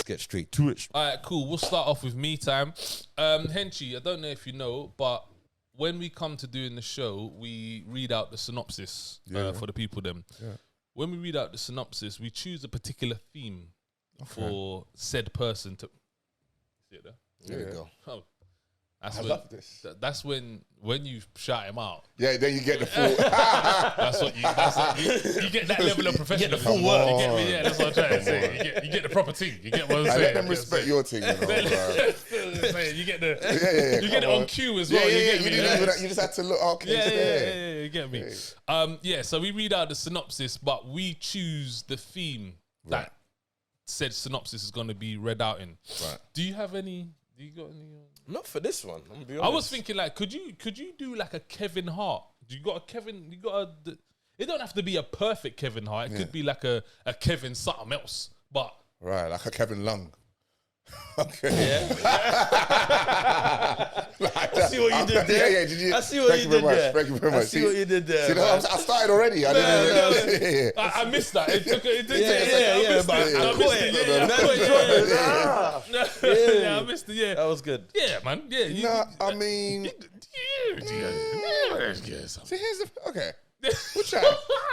get straight to it. All right, cool. We'll start off with me time. Henchy, I don't know if you know, but when we come to doing the show, we read out the synopsis for the people then. Yeah. When we read out the synopsis, we choose a particular theme for said person to... See it there? There you go. Oh. I love this. That's when you shout him out. Yeah, then you get the full. you get that level of professionalism. You get the full word. You get me? Yeah, that's what I'm trying to say. You get the proper thing. You get what I'm saying? Let them respect your thing. You get the you get it on cue as well. You just have to look. Okay, yeah. You get me? So we read out the synopsis, but we choose the theme that said synopsis is going to be read out in. Right. Do you have any? Do you got any? Not for this one. I'm gonna be honest. I was thinking like, could you do like a Kevin Hart? You got a Kevin? You got a? It don't have to be a perfect Kevin Hart. It could be like a Kevin something else. But right, like a Kevin Lung. Okay. Yeah. I see what you did there. Yeah. Did you? I see what you did there. Thank you very much. I see what you did there. See, I started already. I didn't. I missed that. It took. It did. I missed it. Yeah, that was good. Yeah, man. Yeah. I mean. See, here's the okay. We'll try.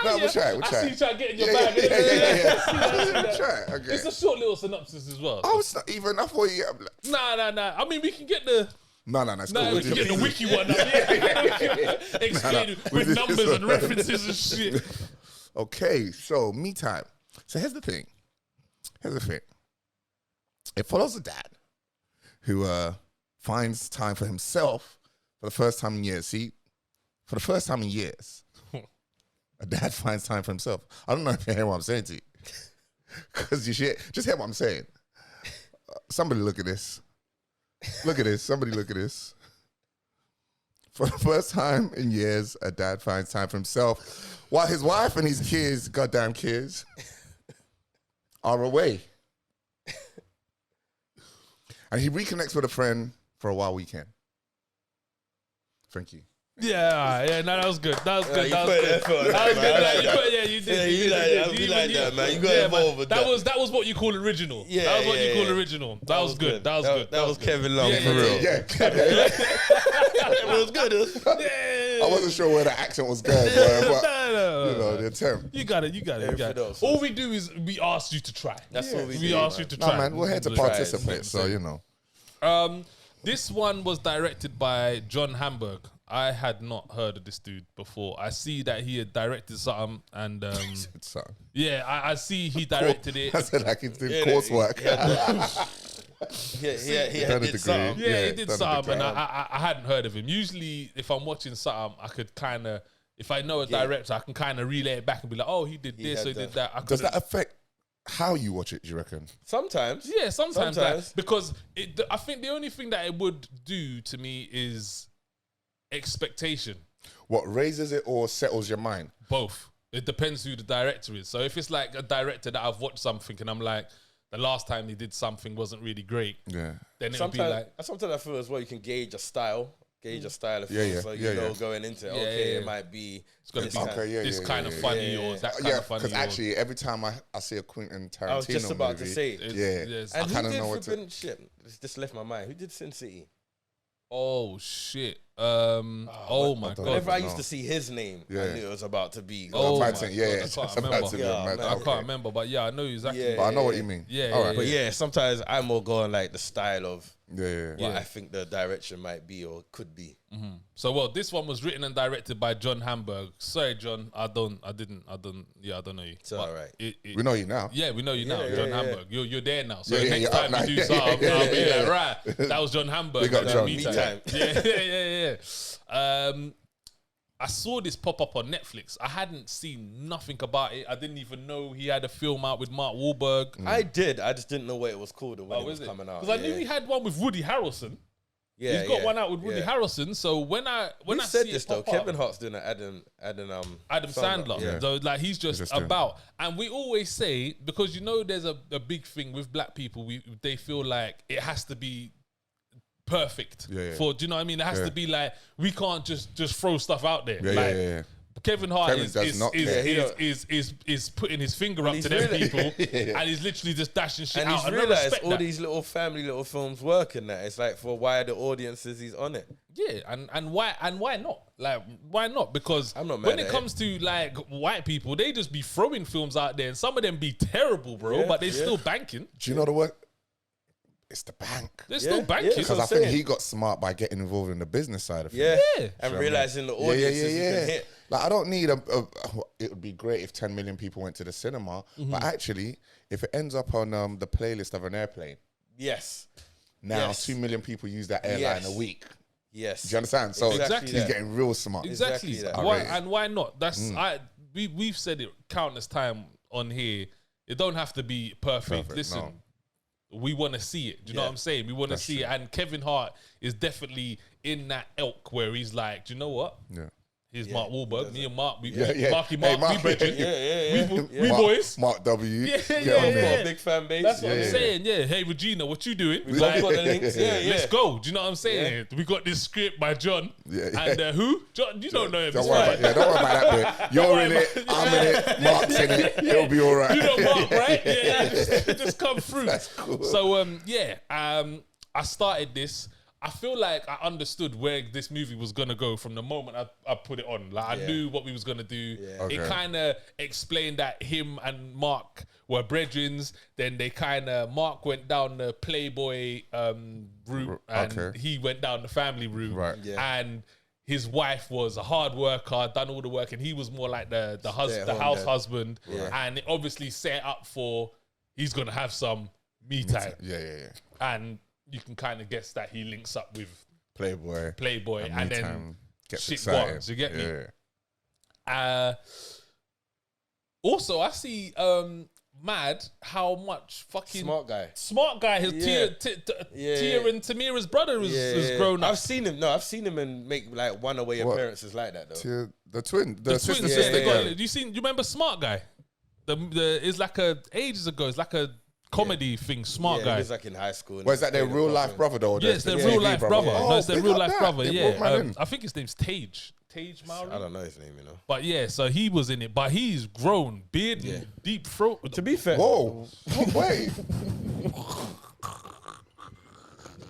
We'll try. I see you try to get in your bag. We'll try. Okay. It's a short little synopsis as well. Oh, it's not even. I thought you. Nah. I mean, we can get the. No, it's cool. We can get the wiki one. Explain with numbers and references and shit. Okay, so me time. So here's the thing. It follows a dad who finds time for himself for the first time in years. See, for the first time in years, a dad finds time for himself. I don't know if you hear what I'm saying to you. Because you should just hear what I'm saying. Somebody look at this. Look at this. Somebody look at this. For the first time in years, a dad finds time for himself while his wife and his kids, goddamn kids, are away. And he reconnects with a friend for a wild weekend. Thank you. Yeah, no, that was good. That was good. You did. You like that, man. You got involved with that. That was what you call original. Yeah, that was what you call original. That was good. That was good. That was Kevin Long for real. Yeah, it was good. I wasn't sure where the accent was going, but the attempt. You got it. All we do is we ask you to try. That's what we do. We ask you to try. No, man, we're here to participate, so you know. This one was directed by John Hamburg. I had not heard of this dude before. I see that he had directed something, and I see he directed it. I said like he did coursework. He did something. Yeah, he did something, and I hadn't heard of him. Usually, if I'm watching something, I could kind of, if I know a director, I can kind of relay it back and be like, oh, he did this, or he did that. Does that affect how you watch it, do you reckon? Sometimes. Yeah, sometimes. Because I think the only thing that it would do to me is expectation. What, raises it or settles your mind? Both. It depends who the director is. So if it's like a director that I've watched something and I'm like, the last time he did something wasn't really great, then it would be like... Sometimes I feel as well you can gauge a style. So you know going into it, it might be... It's going to be this kind of funny or that kind of funny. Because actually, every time I see a Quentin Tarantino movie... I was just about to say. I kind of know what to... Shit, this just left my mind. Who did Sin City? Oh, shit. Oh my God. Whenever I used to see his name, I knew it was about to be. Oh my God. I can't remember, but I know exactly. But I know what you mean. But sometimes I'm more going like the style of what I think the direction might be or could be. Mm-hmm. So, this one was written and directed by John Hamburg. Sorry, John, I don't know you. It's all right. We know you now. Yeah, we know you now, John Hamburg. You're there now. So next time you do something, I'll be like, right, that was John Hamburg. We got John. Me time. Yeah. I saw this pop up on Netflix. I hadn't seen nothing about it. I didn't even know he had a film out with Mark Wahlberg. I did. I just didn't know what it was called or when it was coming out. Because I knew he had one with Woody Harrelson. Yeah, he's got one out with Woody Harrelson. So when I said this though, Kevin Hart's doing an Adam Sandler. Yeah. So like he's just about, and we always say, because there's a big thing with black people. They feel like it has to be perfect. Do you know what I mean? It has to be like, we can't just throw stuff out there. Kevin Hart Kevin is putting his finger up to them people, and he's literally just dashing shit and out. He's realised all these little family little films work in that. It's like for wider audiences, he's on it. Yeah, and why not? Like, why not? Because I'm not mad when at it comes to like white people, they just be throwing films out there, and some of them be terrible, bro. But they're still banking. Do you know the word? It's the bank. They're still banking. Because I think he got smart by getting involved in the business side of things. Yeah. And realising the audiences you can hit. Like, I don't need it would be great if 10 million people went to the cinema, but actually, if it ends up on the playlist of an airplane, now 2 million people use that airline a week. Yes. Do you understand? So he's getting real smart. Exactly. Why not? That's we've said it countless time on here. It don't have to be perfect. Listen. No. We want to see it. Do you know what I'm saying? We want to see it. And Kevin Hart is definitely in that ilk where he's like, do you know what? Yeah. Here's Mark Wahlberg. Me and Mark, we brethren. We boys. Mark W. Yeah. We've got a big fan base. That's what I'm saying. Yeah. Hey, Regina, what you doing? We've got the links. Let's go. Do you know what I'm saying? We got this script by John. And who? John, you don't know him. Don't worry about that bit. You're in it. I'm in it. Mark's in it. It'll be all right. You know Mark, right? Yeah. Just come through. That's cool. So, I started this. I feel like I understood where this movie was going to go from the moment I put it on. Like, I knew what we was going to do. Yeah. Okay. It kind of explained that him and Mark were brethrens. Then Mark went down the Playboy route and he went down the family route. Right. Yeah. And his wife was a hard worker, done all the work, and he was more like the house husband. Yeah. And it obviously set up for he's going to have some me time. Yeah. And you can kind of guess that he links up with Playboy and then shit goes. You get me? Also, I see mad how much fucking smart guy his Tia and Tamira's brother has grown up. I've seen him and make like one-away appearances like that though. Tia, the sister. You remember Smart Guy? It's like ages ago. It's like a comedy thing, Smart Guy. He's like in high school. Is that their real life brother though? Yes, their real life brother. No, it's their real life brother. Yeah, I think his name's Tage Mowry. I don't know his name, But yeah, so he was in it. But he's grown, beard, deep throat. To be fair, whoa, wait.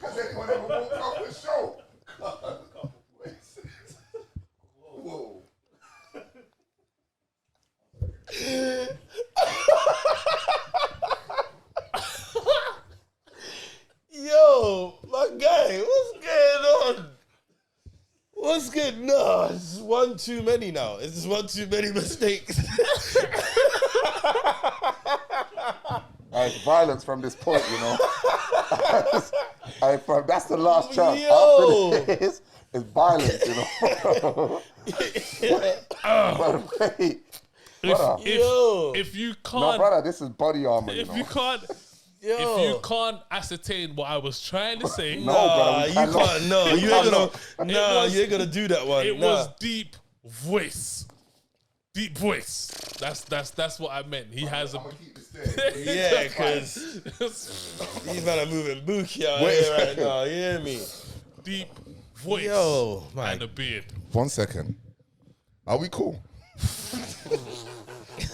Has anyone ever walked off the show? Whoa. Yo, my guy, what's going on? What's good? No, it's one too many now. It's just one too many mistakes. Violence from this point, that's the last chance. Yo. After this, it's violence, But wait. If you can't... No, brother, this is body armor, If you can't ascertain what I was trying to say, you can't. No, you ain't gonna do that one. It was deep voice. Deep voice. That's what I meant. He has a because these men are moving bookie out here right now. You hear me? Deep voice and a beard. 1 second. Are we cool?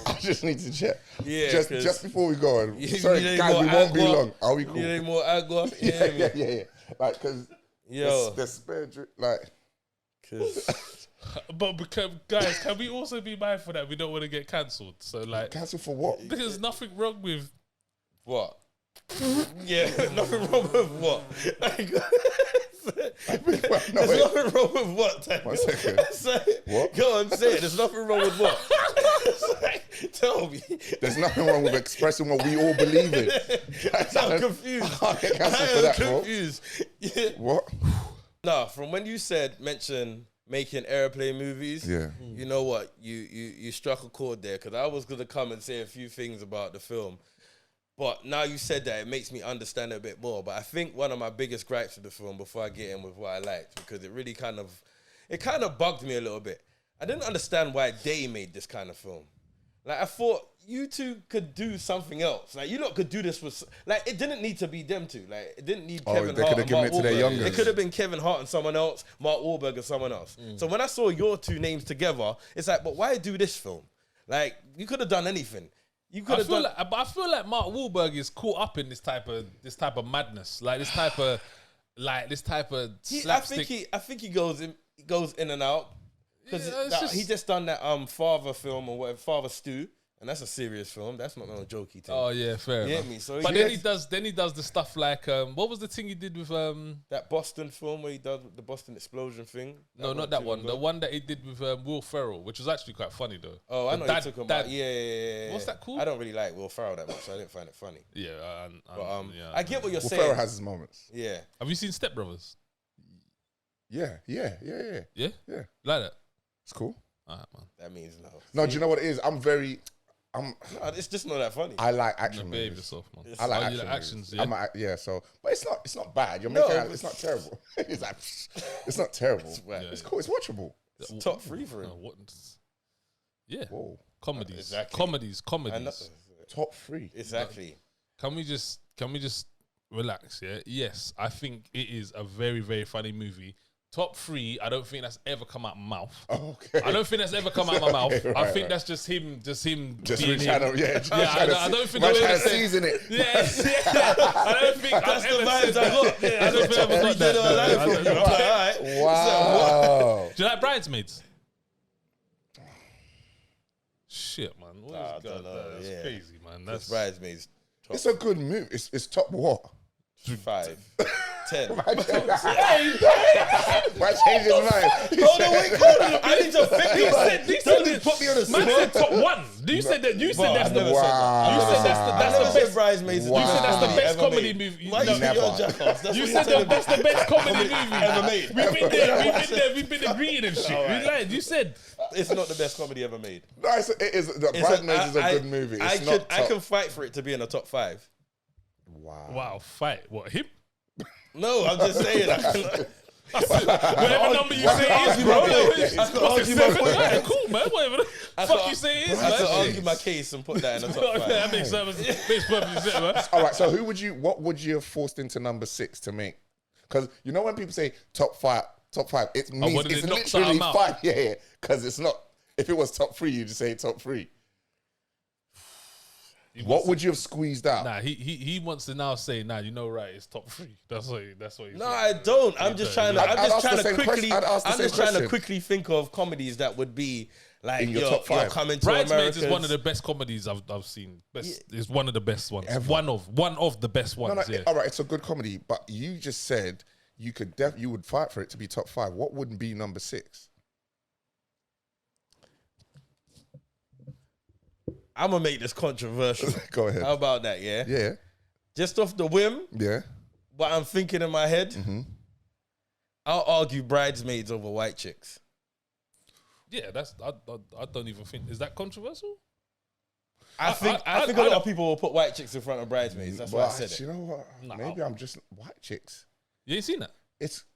I just need to check. Yeah, just before we go on. Sorry, guys, we won't be long. Are we cool? You need more agua? Yeah. Like, because the spare drink, like... But guys, can we also be mindful that we don't want to get cancelled? So, like... Cancelled for what? There's nothing wrong with... What? Nothing wrong with what? There's nothing wrong with what? 1 second. What? Go on, say it. There's nothing wrong with what? Tell me. There's nothing wrong with expressing what we all believe in. I'm confused. I can't get cancelled for that, confused. Yeah. What? No, from when you mention making airplane movies, you know what? You struck a chord there, because I was going to come and say a few things about the film. But now you said that, it makes me understand it a bit more. But I think one of my biggest gripes with the film, before I get in with what I liked, because it really kind of bugged me a little bit. I didn't understand why they made this kind of film. Like, I thought you two could do something else. Like, you lot could do this with... Like, it didn't need to be them two. Like, it didn't need Kevin they Hart could have and given Mark it to their Wahlberg. youngers. It could have been Kevin Hart and someone else, Mark Wahlberg and someone else. So when I saw your two names together, it's like, but why do this film? Like, you could have done anything. You could have done... But I feel like Mark Wahlberg is caught up in this type of madness. Like, this type of slapstick. I think he goes in and out. Because he just done that Father film or whatever, Father Stew. And that's a serious film. That's not no jokey thing. Oh yeah, fair enough. Me? So but then he does the stuff like what was the thing he did with that Boston film where he does the Boston explosion thing? No, not that one. The one that he did with Will Ferrell, which was actually quite funny though. Oh, I know you're talking about. Yeah. What's that called? I don't really like Will Ferrell that much, so I didn't find it funny. Yeah, I get what you're saying. Will Ferrell has his moments. Yeah. Have you seen Step Brothers? Yeah. Yeah. Like that. It's cool. Alright, man. That means no. No, do you know what it is? No, it's just not that funny. I like action Behave movies. yourself, man. I like you action like actions, movies. yeah. So, but it's not bad. You're making it's not terrible. It's not terrible. It's cool. It's watchable. It's top 3 for him. Yeah. Whoa. Comedies. Exactly. Comedies. Top 3. Exactly. Can we just relax? Yeah. Yes, I think it is a very, very funny movie. Top 3, I don't think that's ever come out my mouth. Okay. I don't think that's ever come out my mouth. Right, I think that's just him being really him. trying to, I don't think I'm I've trying ever to said. season it. I don't think That's the vibes I got. I don't think I've ever got that. Wow. Do you like Bridesmaids? Shit, man. What is That's crazy, man. That's Bridesmaids. It's a good movie. It's top what? 5, 10. Why change his mind? Hold on, wait. I need to think. You said Put me on the man spot. said top 1. You said that. You said that's the. Wow. You said that's the best. Bridesmaids. Wow. You said that's the best ever comedy made. movie. Why No, you say you're a jackass? That's you what said you're that's the best comedy movie ever made. We've been there. We've been agreeing and shit. Alright. You lied. You said It's not the best comedy ever made. No, it is. Bridesmaids is a good movie. It's not I can fight for it to be in the top 5. Wow. Fight. What, him? No, I'm just saying. Whatever number you say it is, bro. Yeah, cool, man. Whatever the fuck you say it is, I man. could argue my case and put that in the top 5. That makes perfect sense, man. All right. So what would you have forced into number 6 to make? Because you know when people say top 5, it means what, it's it knocks out literally them out? 5. Yeah. Because it's not. If it was top 3, you just say top 3. What would you have squeezed out? Nah, he wants to now say, nah, you know, right? It's top 3. That's what he's No, I don't. I'm just trying to quickly think of comedies that would be like in your top 5. Coming to Bridesmaids America's. is one of the best comedies I've seen. It's one of the best ones. Ever. One of the best ones. Yeah. All right, it's a good comedy, but you just said you could you would fight for it to be top 5. What wouldn't be number 6? I'm gonna make this controversial. Go ahead. How about that? Yeah. Yeah. Just off the whim, Yeah. what I'm thinking in my head, I'll argue Bridesmaids over White Chicks. Yeah, I don't even think, is that controversial? I think a lot of people will put White Chicks in front of Bridesmaids. That's why I said it. You know what? Nah. Maybe I'm just White Chicks. You ain't seen that?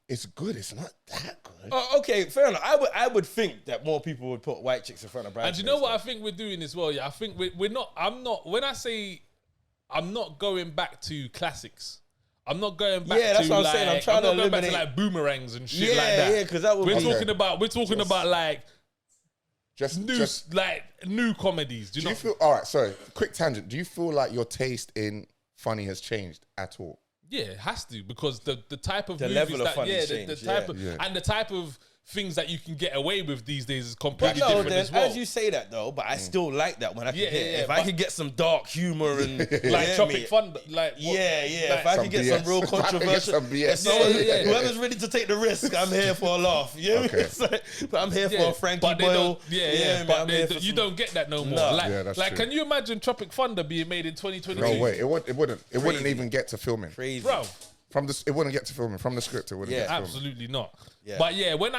It's good. It's not that good. Oh, okay, fair enough. I would think that more people would put White Chicks in front of Bridesmaids. And you know what I think we're doing as well? Yeah, I think we're not. When I say I'm not going back to classics. I'm not going back. Yeah, that's to what I'm saying. I'm trying to not going back to eliminate like boomerangs and shit Yeah, like that. yeah, because that would. We're be- talking about like Just new comedies. Do do you you feel all right? Sorry, quick tangent. Do you feel like your taste in funny has changed at all? Yeah, it has to, because the type of The movies level of that fun the has type changed, of yeah. and the type of things that you can get away with these days is But completely no, different then, as well. as you say that though, but I still like that when I can Yeah, get. yeah, if but- I could get some dark humor and like Tropic Thunder, like what- Yeah, yeah. like If I some could get BS. some real If I could get controversial, some BS. if someone- Yeah. whoever's ready to take the risk, I'm here for a laugh. You know what I'm saying? But I'm here for a Frankie but they Boyle. don't, man, but I'm here for you some- don't get that no more. No. Like, Yeah, that's true. can you imagine Tropic Thunder being made in 2022? No way. It wouldn't. It wouldn't Crazy. even get to filming. Crazy, bro. It wouldn't get to filming from the script. It wouldn't Yeah. get to filming. Absolutely not. Yeah. But yeah, when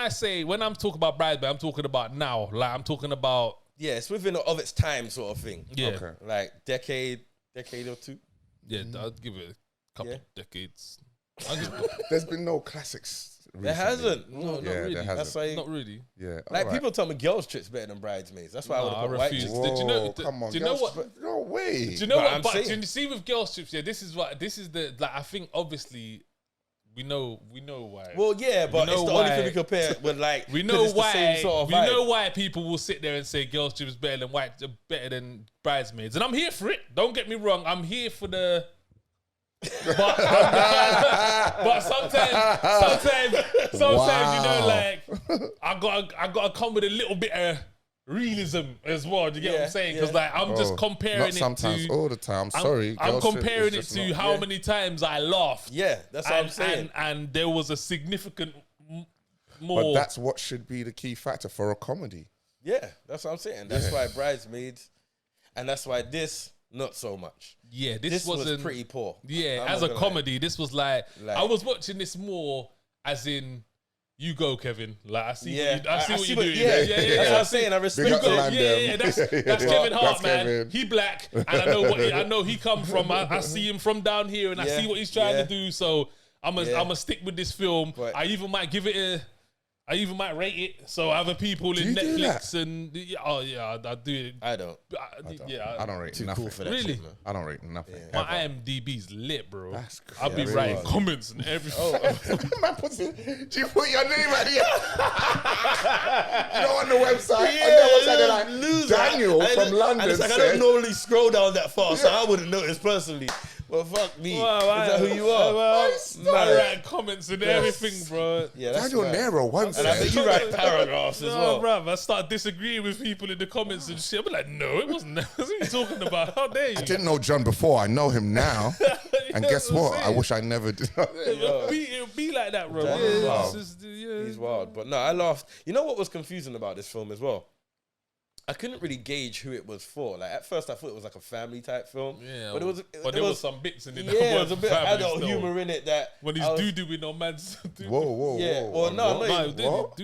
I'm talking about Bridesmaid, I'm talking about now. Like I'm talking about Yeah, it's within of its time, sort of thing. yeah, Okay. Like decade or two. yeah. I'd give it a couple Yeah. decades. There's been no classics There hasn't. No, not really. That's like, not really. Yeah, like people tell me Girls Trip's better than Bridesmaids. That's why I would refuse. Did you know? Come on, do you know what? No way. Do you know what? But you see with Girls Trips, this is the like. I think obviously we know why. Well, yeah, but it's the only thing we compare with. Like we know why. Sort of we know why people will sit there and say Girls Trip is better than Bridesmaids, and I'm here for it. Don't get me wrong. I'm here for the. But sometimes you know, like I gotta come with a little bit of realism as well. Do you get what I'm saying? Because like I'm just comparing it sometimes to all the time. Sorry, I'm comparing it to how many times I laughed. Yeah, that's what I'm saying. And there was a significant more. But that's what should be the key factor for a comedy. Yeah, that's what I'm saying. That's why Bridesmaids, and that's why this. Not so much. Yeah, this was pretty poor. Yeah, as a comedy, this was like I was watching this more as in you go, Kevin. Like I see what you're doing. Yeah. That's what I'm saying. I respect it. That's Kevin Hart, man. Kevin. He black, and I know he come from. I see him from down here, and I see what he's trying to do. So I'm a stick with this film. But I even might give it I even might rate it. So other people in Netflix and I do it. I don't. I don't rate too nothing. Cool for that really? shit, man. I don't rate nothing. My IMDb's lit, bro. That's crazy. I'll be writing comments and everything. Do you put your name at the end? You know, on the website, Daniel from London. It's like I don't normally scroll down that far, so I wouldn't notice personally. Well, fuck me. Is that who you are? I write comments and everything, bro. Yeah, that's Daniel Nero once. And I bet you write paragraphs as well. Bruv, I start disagreeing with people in the comments and shit. I'm like, no, it wasn't. What are you talking about? How dare you? I didn't know John before. I know him now. And guess what? I wish I never did. It'll be like that, bro. He's wild. But no, I laughed. You know what was confusing about this film as well? I couldn't really gauge who it was for. Like at first, I thought it was like a family type film. Yeah, but there was some bits in it. Yeah, there was a bit of adult humor in it that when he's doo-doo on man's. Whoa. Yeah, well, no,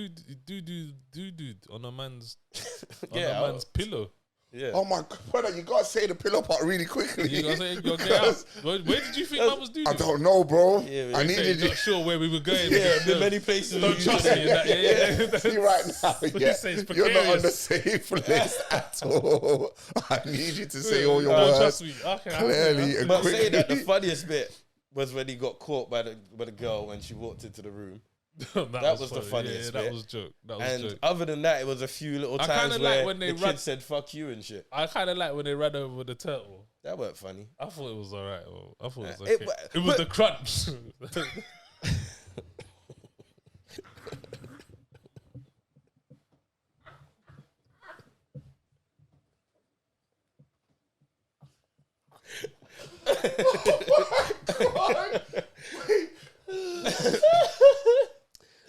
doo-doo on a man's pillow. Yeah. Oh my God, you gotta say the pillow part really quickly. You gotta say, get out. Where did you think I was doing? I don't know, bro. Yeah, I needed you. Not sure where we were going. Yeah, there many places. Don't trust me. See right now, you're not on the safe list at all. I need you to say all your words trust me. clearly and But quickly. saying that, the funniest bit was when he got caught by the girl when she walked into the room. that was the funniest bit. That was joke. Other than that, it was a few little times where when the kid said "fuck you" and shit. I kind of like when they ran over the turtle. That weren't funny. I thought it was alright. I thought it was okay. It was the crunch.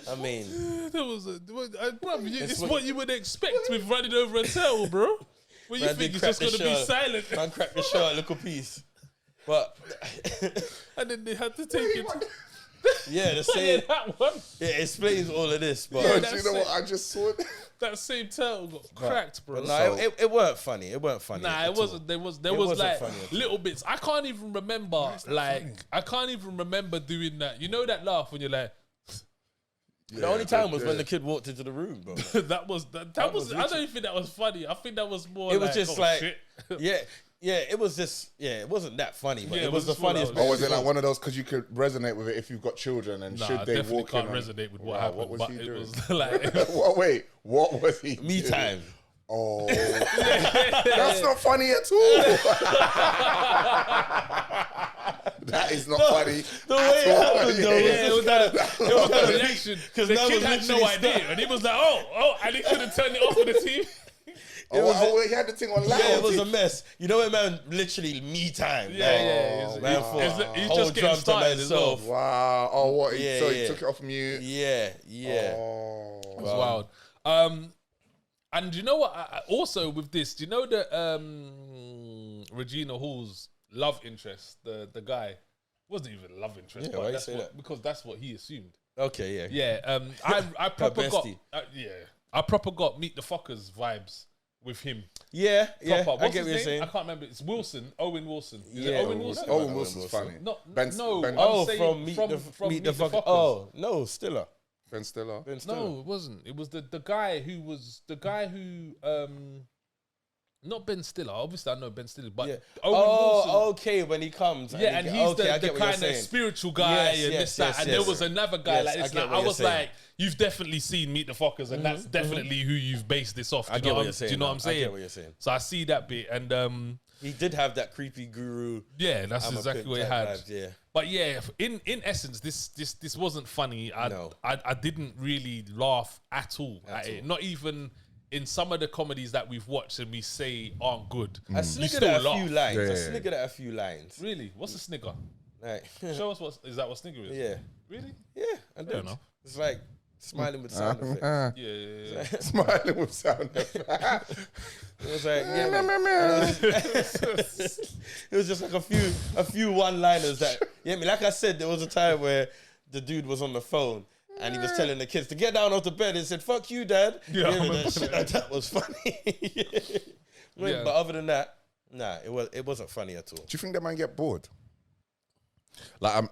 I mean, it's what you would expect with running over a turtle, bro. What you think is just going to be silent? Man, crack the short little piece. But and then they had to take it. Yeah, the same. That one. It explains all of this, but do you know what I just saw? That same turtle got cracked, bro. But no, it weren't funny. It weren't funny. Nah, it wasn't. There was like little bits. I can't even remember. I can't even remember doing that. You know that laugh when you're like. The only time was when the kid walked into the room, bro. that was. I don't even think that was funny. I think that was more. It was just like, shit. yeah. It was just, it wasn't that funny, but Yeah, it was the funniest. Or was it like one of those because you could resonate with it if you've got children and should they walk in? I definitely can't resonate with what happened. What was but he it doing? was like, wait, what was he? Me doing? time. Oh, that's not funny at all. That is not funny. The way it happened, though, it was that reaction because the kid had no idea, and he was like, "Oh," and he couldn't turn it off with the TV. He had the thing on loud. Yeah, it was a mess. You know what, man? Literally me time. Yeah. He's just getting started as well. Wow. Oh, what? So he took it off mute. Yeah. Oh, it was wild. And you know what? Also with this, do you know that Regina Hall's love interest, the guy, wasn't even a love interest, Yeah, why you say that? Because that's what he assumed. Okay, yeah. Yeah. I proper got. I proper got Meet the Fuckers vibes with him. Yeah. Proper. I What's get his what you're name? saying. I can't remember. It's Wilson. Owen Wilson. Is it Yeah, Owen Wilson? Owen Wilson's funny. No. Ben- I'm Ben- saying From Meet the Fuckers. Oh, no, Stiller. Ben Stiller. No, it wasn't. It was the guy who not Ben Stiller. Obviously, I know Ben Stiller, but Owen Wilson. Okay, when he comes. Yeah, and he's the kind of spiritual guy and this, that. And there was another guy like this. I was like, you've definitely seen Meet the Fockers, and that's definitely who you've based this off. I get what you're saying. Do you know what I'm saying? I get what you're saying. So I see that bit, and he did have that creepy guru. Yeah, that's exactly what he had. Vibes, yeah. But yeah, in essence, this wasn't funny. I didn't really laugh at all at it. Not even in some of the comedies that we've watched and we say aren't good. I sniggered at a few lines. I sniggered at a few lines. Really? What's a snigger? Like, show us is that what snigger is? Yeah. Really? Yeah. I don't know. It's like smiling with sound effects. Yeah. Smiling with sound effects. It was like, it was just like a few one-liners that, like I said, there was a time where the dude was on the phone and he was telling the kids to get down off the bed and said, "Fuck you, Dad." Yeah, that was funny. But other than that, nah, it wasn't funny at all. Do you think that man get bored? I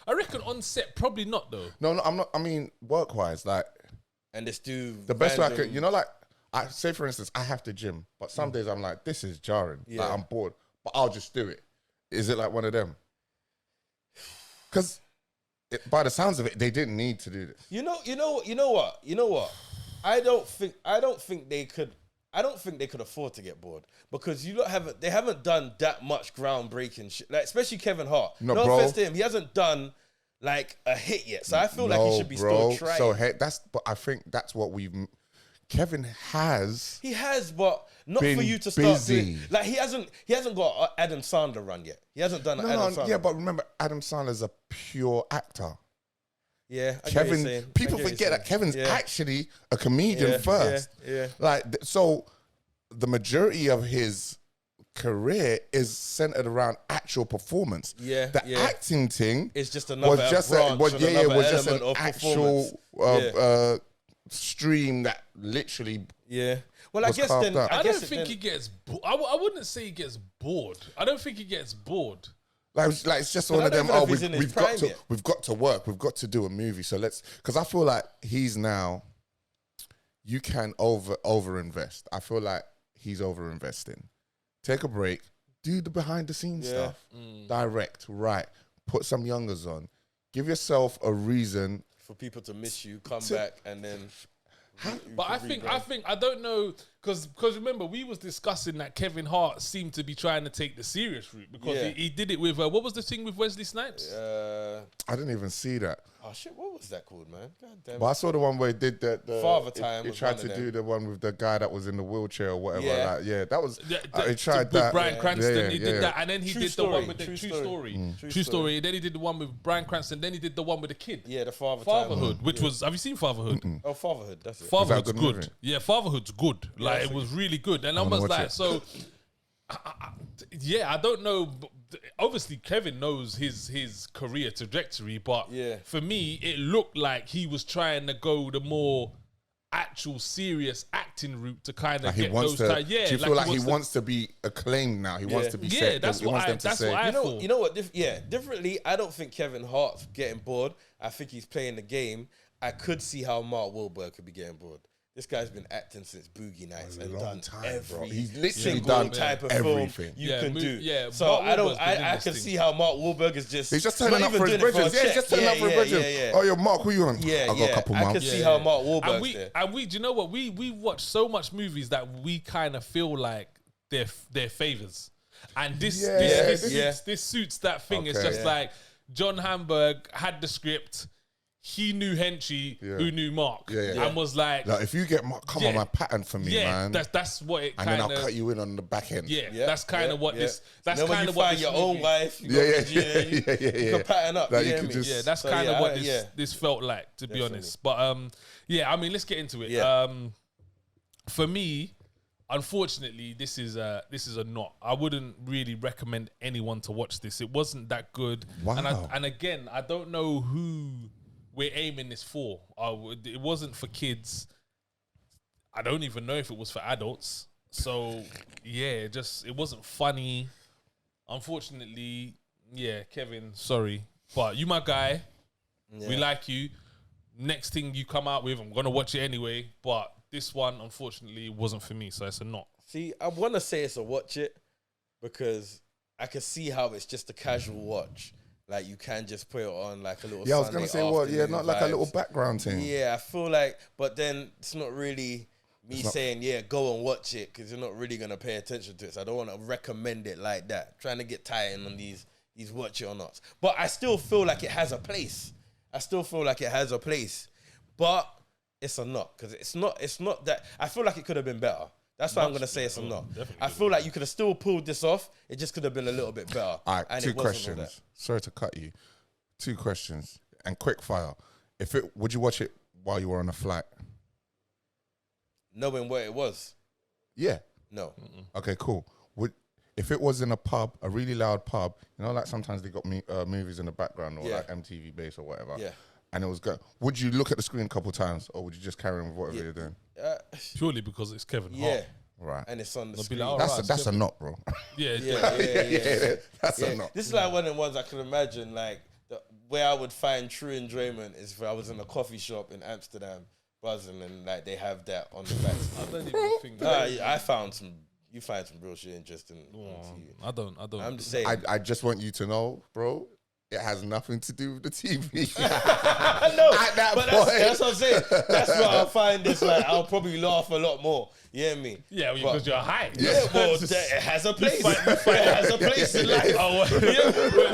reckon on set, probably not though. No, I'm not. I mean, work-wise, and this dude. The best way I could, I say for instance, I have to gym, but some days I'm like, this is jarring. Yeah. Like I'm bored, but I'll just do it. Is it like one of them? Because by the sounds of it, they didn't need to do this. You know what? I don't think they could afford to get bored because they haven't done that much groundbreaking shit. Like especially Kevin Hart. No offense to him, he hasn't done like a hit yet. So I feel like he should be still trying. But I think that's what Kevin has. He has, but not for you to start doing. Like he hasn't got an Adam Sandler run yet. He hasn't done an Adam Sandler. Yeah, but remember, Adam Sandler's a pure actor. Yeah, Kevin. People forget that Kevin's actually a comedian first. Yeah. So the majority of his career is centered around actual performance. Yeah, the acting thing is just another branch. Was just an actual stream that literally. Yeah. Well, I guess then I don't think he gets. I wouldn't say he gets bored. I don't think he gets bored. Like it's just one of them. Oh, we've got to work. We've got to do a movie. So because I feel like he's now. You can overinvest. I feel like he's overinvesting. Take a break. Do the behind the scenes stuff. Direct. Right. Put some youngers on. Give yourself a reason for people to miss you. Come back and then. But I don't know because remember we was discussing that Kevin Hart seemed to be trying to take the serious route because he did it with what was the thing with Wesley Snipes? I didn't even see that. Oh shit! What was that called, man? God damn. Well, I saw the one where he did the Father Time. He tried to do the one with the guy that was in the wheelchair or whatever. That was. He tried that with Bryan Cranston. He did that, and then he did the one with the True Story. And then he did the one with Bryan Cranston. Then he did the one with the kid. Yeah, the Fatherhood, which was. Have you seen Fatherhood? Oh, Fatherhood. That's it. Fatherhood's good. Yeah, Fatherhood's good. Like it was really good, and I was like, so. I don't know. Obviously, Kevin knows his career trajectory, but for me, it looked like he was trying to go the more actual serious acting route to kind of get those. Do you feel like he wants to be acclaimed now? He wants to be. Yeah, that's what I thought. You know what? Differently. I don't think Kevin Hart's getting bored. I think he's playing the game. I could see how Mark Wahlberg could be getting bored. This guy's been acting since Boogie Nights and done every He's literally done type of everything film you can do. Yeah, so I can see how Mark Wahlberg is just. He's just turning up for his bridges. Yeah, he's just turning up for his bridges. Oh, yo, Mark, who you on? Yeah, I got a couple months. I can see how Mark Wahlberg's there. And do you know what? We watch so much movies that we kind of feel like they're favors. And this suits that thing. It's just like John Hamburg had the script. He knew Henchy, who knew Mark, and was like, if you get Mark, come on, my pattern for me, man. That's what it kind of. of. And then I'll cut you in on the back end. That's kind of what this. That's kind of what your own wife. You can pattern up. That's kind of what this felt like, to be honest. But I mean, let's get into it. For me, unfortunately, this is a not. I wouldn't really recommend anyone to watch this. It wasn't that good. Wow. And again, I don't know who we're aiming this for. It wasn't for kids. I don't even know if it was for adults. So it wasn't funny. Unfortunately, Kevin, sorry, but you my guy. We like you. next thing you come out with, I'm gonna watch it anyway. But this one, unfortunately, wasn't for me, so it's a not. See, I want to say it's a watch it because I can see how it's just a casual watch. Like, you can just put it on like a little Yeah, I was going to say, not like a little background thing. Yeah, I feel like, but then it's not really me saying, yeah, go and watch it, because you're not really going to pay attention to it. So I don't want to recommend it like that. Trying to get tight on these watch it or nots. But I still feel like it has a place. But it's a not, because it's not that. I feel like it could have been better. That's why I'm going to say it's a not. I feel like you could have still pulled this off. It just could have been a little bit better. All right, and 2 questions. Sorry to cut you. 2 questions and quick fire. Would you watch it while you were on a flight? Knowing where it was? Yeah. No. Okay, cool. If it was in a pub, a really loud pub, you know, like sometimes they got movies in the background or like MTV Base or whatever. Yeah. And it was good. Would you look at the screen a couple times, or would you just carry on with whatever you're doing? Purely because it's Kevin Hart. Yeah. Right. And it's on the screen. Like, that's a not, bro. Yeah. That's a not. This is like one of the ones I can imagine, like, where I would find true enjoyment is if I was in a coffee shop in Amsterdam, buzzing, and like they have that on the back. I don't even think that. You find some real shit interesting. I don't. I'm just saying. I just want you to know, bro. It has nothing to do with the TV. I know, at that but point. that's what I'm saying. That's why I find this, like, I'll probably laugh a lot more. You hear me? Yeah, because you're high. Yeah, well, it has a place. It has a place in life.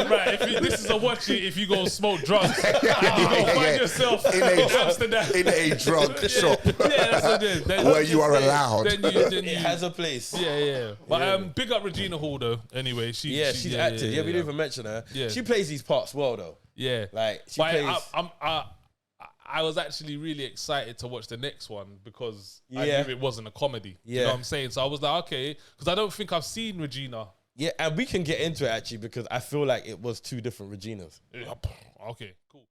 Right, this is a watch it if you go smoke drugs. You go find yourself in Amsterdam. In a drug shop. Yeah, that's what it is. Where you are allowed. It has a place. Yeah. But big up Regina Hall, though. Anyway, she's active. Yeah, we didn't even mention her. Yeah. She plays these parts well, though. Yeah. Like, she plays... I was actually really excited to watch the next one because I knew it wasn't a comedy. Yeah. You know what I'm saying? So I was like, okay, because I don't think I've seen Regina. Yeah, and we can get into it, actually, because I feel like it was 2 different Reginas. Okay, cool.